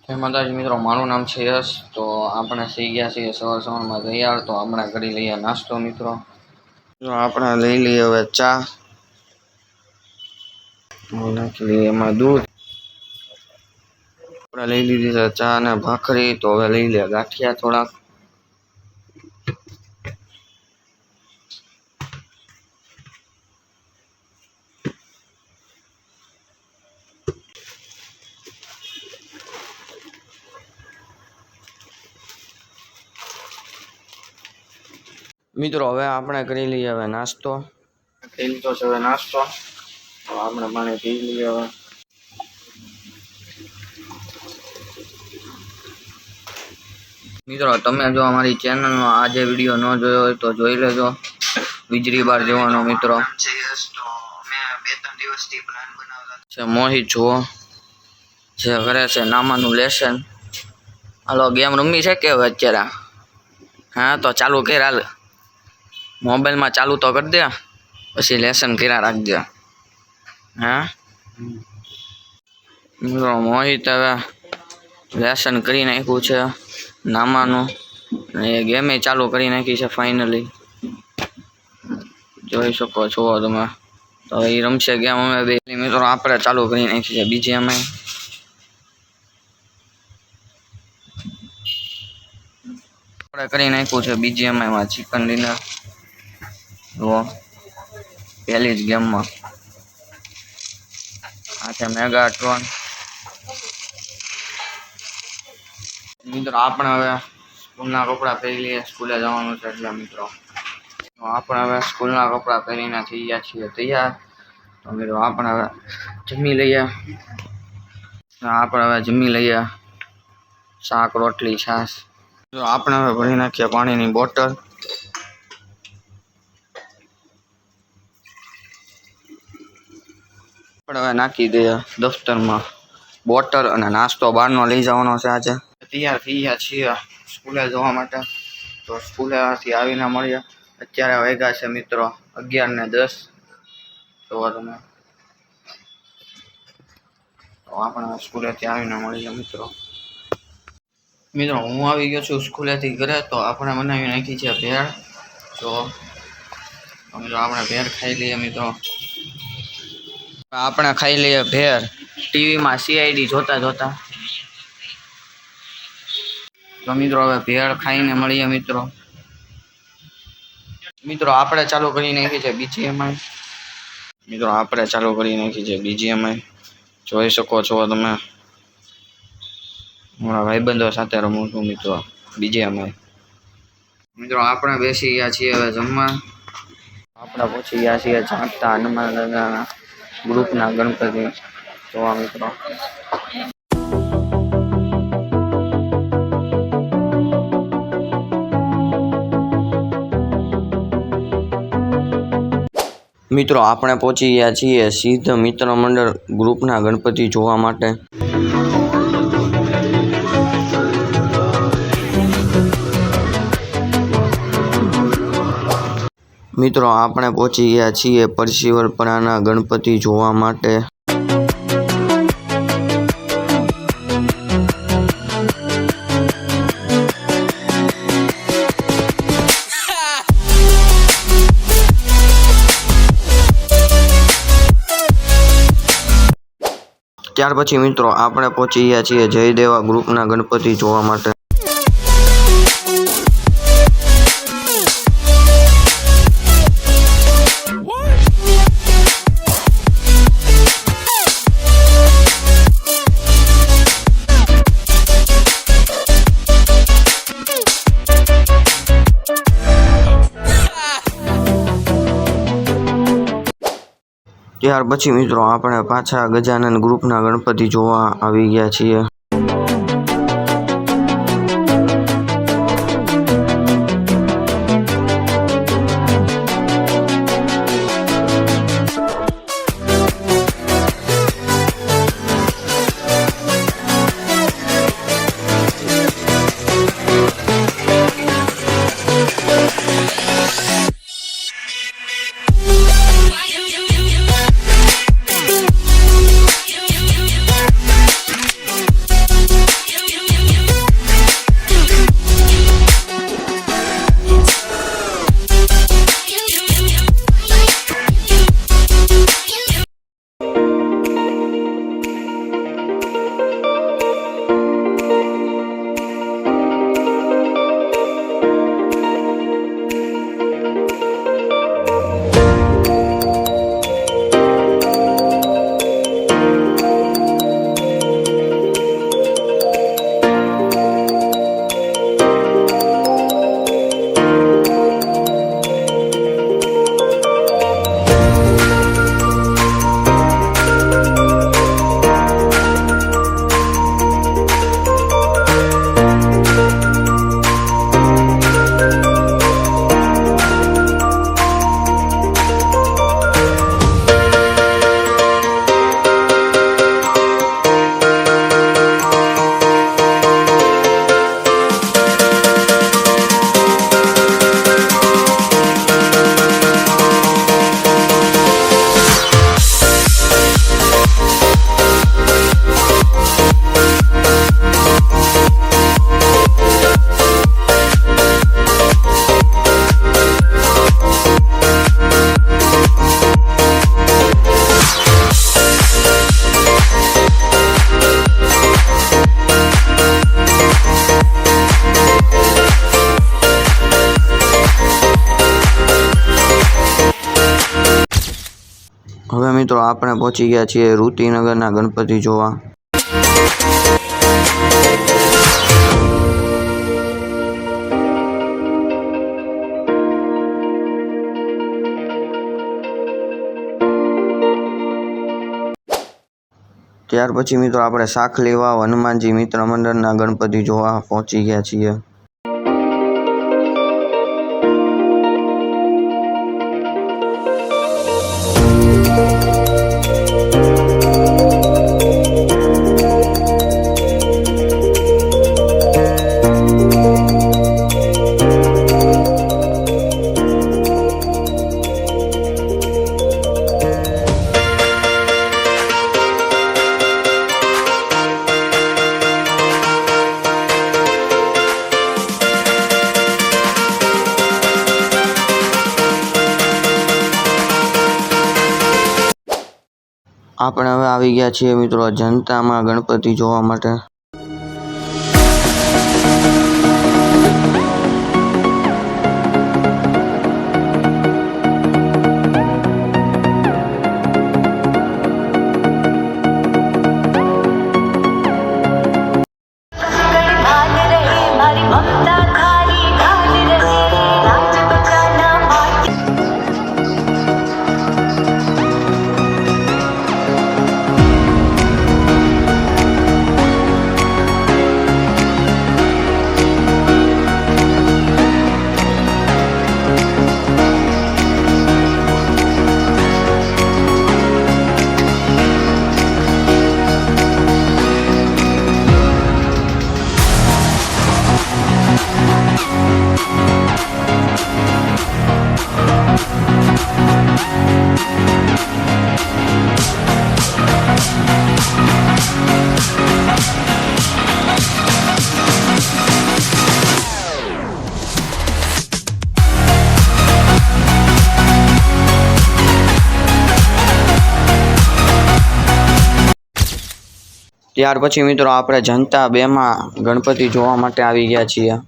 જય માતાજી મિત્રો, મારું નામ છે યશ. તો આપણે થઈ ગયા છીએ સવારમાં તૈયાર. તો આપણે કરી લઈએ નાસ્તો મિત્રો. તો આપણે લઈ લઈએ હવે ચા, નાખી લઈએ એમાં દૂધ. આપણે લઈ લીધી છે ચા અને ભાખરી. તો હવે લઈ લઈએ ગાંઠિયા થોડાક. મિત્રો હવે આપણે કરી લઈએ હવે નાસ્તો. થઈ લીધો છે હવે નાસ્તો. તો આપણે પાણી પી લઈએ હવે. મિત્રો તમે જો અમારી ચેનલનો આ જે વિડીયો ન જોયો હોય તો જોઈ લેજો. વીજળી બાર જવાનો મિત્રો છે મોહિત જુઓ જે કરે છે નામાનું લેસન. હાલો ગેમ રમી છે કે હવે અત્યારે? હા તો ચાલુ કર, હાલ મોબાઈલમાં ચાલુ તો કરી દે, પછી લેસન કર્યા રાખજે. હા મિત્રો મોહિત હવે લેસન કરી નાખ્યું છે નામાનું, એ ગેમે ચાલુ કરી નાખી છે ફાઇનલી. જોઈ શકો છો તમે. તો એ રમશે ગેમ. અમે બે મિત્રો આપણે ચાલુ કરી નાખી છે બીજી અમે. આપણે કરી નાખ્યું છે બીજી એમાં ચિકન ડિનર. જુઓ પહેલી જ ગેમમાં આ છે મેગાટ્રોન. મિત્રો આપણે હવે સ્કૂલના કપડાં પહેરી લઈએ, સ્કૂલે જવાનું છે એટલે મિત્રો આપણે હવે સ્કૂલના કપડાં પહેરીને થઈ ગયા છીએ તૈયાર. તો મિત્રો આપણે હવે જમી લઈએ. આપણે હવે જમી લઈએ શાક રોટલી છાશ. જો આપણે હવે ભરી નાખીએ પાણીની બોટલ. આપણે હવે નાખી દઈએ દફતરમાં બોટલ અને નાસ્તો બહારનો લઈ જવાનો છે આજે. તૈયાર થઈ ગયા છીએ સ્કૂલે જવા માટે. તો સ્કૂલેથી આવીને મળીએ. અત્યારે વાગ્યા છે મિત્રો 11:10. તો તમે તો આપણે સ્કૂલેથી આવીને મળીએ મિત્રો. મિત્રો હું આવી ગયો છું સ્કૂલેથી ઘરે. તો આપણે બનાવી નાખી છે ભેળ. તો મિત્રો આપણે ભેળ ખાઈ લઈએ મિત્રો. આપણે ખાઈ લઈએ ભેળ ટીવીમાં CID જોતા જોતા. તો મિત્રો હવે ભેળ ખાઈને મળીએ મિત્રો. મિત્રો આપણે ચાલુ કરી નાખી છે BGMI. મિત્રો આપણે ચાલુ કરી નાખી છે BGMI. જોઈ શકો છો તમે. મારા ભાઈબંધો સાથે રમું છું મિત્રો BGMI. મિત્રો આપણે બેસી ગયા છીએ હવે જમવા. આપણે પહોંચી ગયા છીએ જાગતા હનુમાન દાદાના ગ્રુપના ગણપતિ જોવા મિત્રો. મિત્રો આપણે પહોંચી ગયા છીએ સિદ્ધ મિત્ર મંડળ ગ્રુપના ગણપતિ જોવા માટે. મિત્રો આપણે પહોંચી ગયા છીએ પરશીવરપરાના ગણપતિ જોવા માટે. ત્યાર પછી મિત્રો આપણે પહોંચી ગયા છીએ જયદેવા ગ્રુપના ગણપતિ જોવા માટે. ત્યાર પછી મિત્રો આપણે પાછા ગજાનન ગ્રુપના ગણપતિ જોવા આવી ગયા છીએ. મિત્રો આપણે પહોંચી ગયા છીએ ઋતિનગરના ગણપતિ જોવા. ત્યાર પછી મિત્રો આપણે સાખલી વાવ હનુમાનજી મિત્ર મંડળના ગણપતિ જોવા પહોંચી ગયા છીએ. આપણે હવે આવી ગયા છીએ મિત્રો જનતામાં ગણપતિ જોવા માટે. ત્યાર પછી મિત્રો આપણે જનતા 2માં ગણપતિ જોવા માટે આવી ગયા છીએ.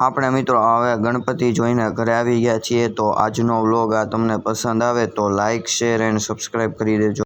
આપણે મિત્રો હવે ગણપતિ જોઈને ઘરે આવી ગયા છીએ. તો આજનો વ્લોગ આ તમને પસંદ આવે તો લાઇક, શેર એન્ડ સબસ્ક્રાઈબ કરી દેજો.